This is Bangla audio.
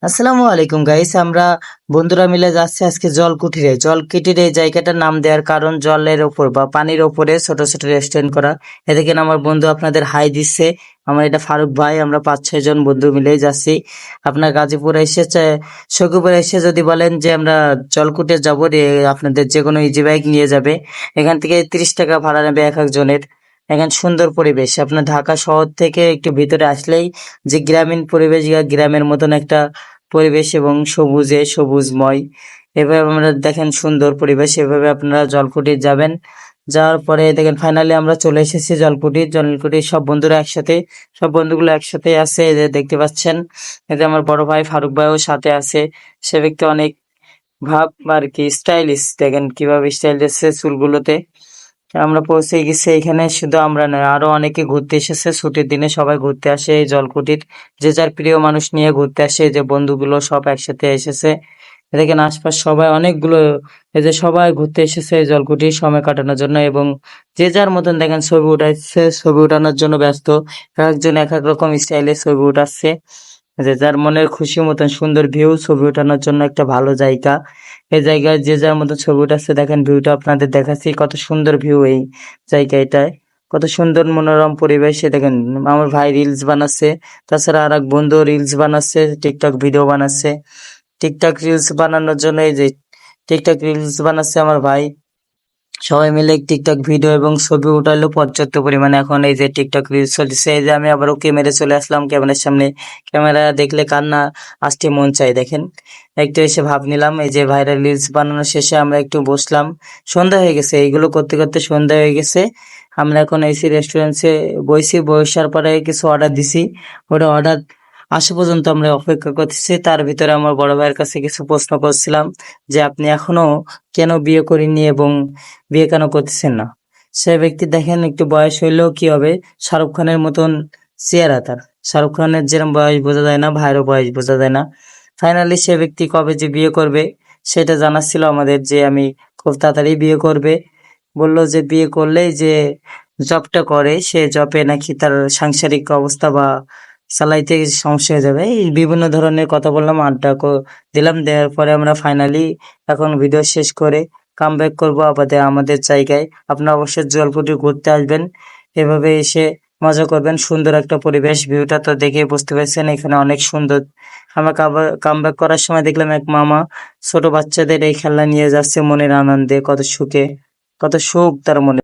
আসসালামু আলাইকুম গাইস, আমরা বন্ধুরা মিলে যাচ্ছি আজকে জলকুঠিরে। জলকুঠিরে এই জায়গাটার নাম দেওয়ার কারণ জলের ওপর বা পানির ওপরে ছোট ছোট রেস্টুরেন্ট করা। এ দেখেন আমার বন্ধু আপনাদের হাই দিচ্ছে। আমার এটা ফারুক ভাই, আমরা 5-6 জন বন্ধু মিলেই যাচ্ছি। আপনার গাজীপুরে এসে সখীপুরে এসে যদি বলেন যে আমরা জলকুটে যাবো আপনাদের যে কোনো ইজি বাইক নিয়ে যাবে। এখান থেকে 30 টাকা ভাড়া নেবে এক একজনের। এখানে সুন্দর পরিবেশ, আপনার ঢাকা শহর থেকে একটু ভিতরে আসলেই যে গ্রামীণ পরিবেশ, গ্রামের মতন একটা পরিবেশ এবং সবুজে সবুজময়। এভাবে আমরা দেখেন সুন্দর পরিবেশ, এভাবে আপনারা জলকুটির যাবেন। যাওয়ার পরে দেখেন ফাইনালি আমরা চলে এসেছি জলকুটির সব বন্ধুরা একসাথে, সব বন্ধুগুলো একসাথে আছে, এই যে দেখতে পাচ্ছেন। এতে আমার বড় ভাই ফারুক ভাইও সাথে আছে। সে ব্যক্তি অনেক ভাব আর কি স্টাইলিশ, দেখেন কিভাবে স্টাইল দিচ্ছে চুলগুলোতে। আমরা পৌঁছে গেছি এখানে, শুধু আমরা নয় আরো অনেকে ঘুরতে এসেছে। ছুটির দিনে সবাই ঘুরতে আসে এই জলকুটির, যে যার প্রিয় মানুষ নিয়ে ঘুরতে আসে। এই যে বন্ধুগুলো সব একসাথে এসেছে, দেখেন আশপাশ সবাই অনেকগুলো, এই যে সবাই ঘুরতে এসেছে এই জলকুটির সময় কাটানোর জন্য। এবং যে যার মতন দেখেন ছবি উঠাচ্ছে, ছবি উঠানোর জন্য ব্যস্ত। এক একজন এক এক রকম স্টাইলে ছবি উঠাচ্ছে। যে যার মনের খুশি মতন সুন্দর ভিউ, ছবি ওঠানোর জন্য একটা ভালো জায়গা। এই জায়গায় যে যার মতো ছবি উঠাচ্ছে, দেখেন ভিউটা আপনাদের দেখাচ্ছি, কত সুন্দর ভিউ এই জায়গাটায়। কত সুন্দর মনোরম পরিবেশে দেখেন আমার ভাই রিলস বানাচ্ছে। তাছাড়া আর এক বন্ধু রিলস বানাচ্ছে, টিকটক ভিডিও বানাচ্ছে। টিকটক রিলস বানানোর জন্য এই যে টিকটক রিলস বানাচ্ছে আমার ভাই। সবাই মিলে টিকটক ভিডিও এবং ছবি উঠালো পর্যাপ্ত পরিমাণে। এখন এই যে টিকটক রিলস চলছে, এই যে আমি আবার ওকে মেরে চলে আসলাম ক্যামেরার সামনে। ক্যামেরা দেখলে কান্না আসতে মন চাই, দেখেন একটু এসে ভাব নিলাম। এই যে ভাইরাল রিলস বানানো শেষে আমরা একটু বসলাম। সন্ধ্যা হয়ে গেছে, এইগুলো করতে করতে সন্ধ্যা হয়ে গেছে। আমরা এখন এসি রেস্টুরেন্টে বসি, বসার পরে কিছু অর্ডার দিছি। ওটা অর্ডার আসা পর্যন্ত আমরা অপেক্ষা করতেছি। তার ভিতরে আমার বড় ভাইয়ের কাছে কিছু প্রশ্ন করছিলাম, যে আপনি এখনো কেন বিয়ে করেননি এবং বিয়ে কেন করতেছেন না। সে ব্যক্তি দেখেন একটু বয়স হইলেও কি হবে, শাহরুখ খানের মতন চেহারা তার। শাহরুখ খানের যেরকম বয়স বোঝা যায় না, ভাইয়েরও বয়স বোঝা যায় না। ফাইনালি সে ব্যক্তি কবে যে বিয়ে করবে সেটা জানাচ্ছিল আমাদের, যে আমি খুব তাড়াতাড়ি বিয়ে করবে। বললো যে বিয়ে করলেই যে জবটা করে, সে জবে নাকি তার সাংসারিক অবস্থা বা চালাইতে সমস্যা হয়ে যাবে। এই বিভিন্ন ধরনের কথা বললাম, আড্ডা দিলাম। দেওয়ার পরে আমরা ফাইনালি এখন ভিডিও শেষ করে কামব্যাক করবো আবার আমাদের জায়গায়। আপনারা অবশ্যই জলকুটি ঘুরতে আসবেন, এভাবে এসে মজা করবেন। সুন্দর একটা পরিবেশ, ভিউটা তো দেখে বুঝতে পারছেন এখানে অনেক সুন্দর। আমরা কামব্যাক করার সময় দেখলাম এক মামা ছোট বাচ্চাদের এই খেলনা নিয়ে যাচ্ছে মনের আনন্দে, কত সুখে, কত সুখ তার মনে।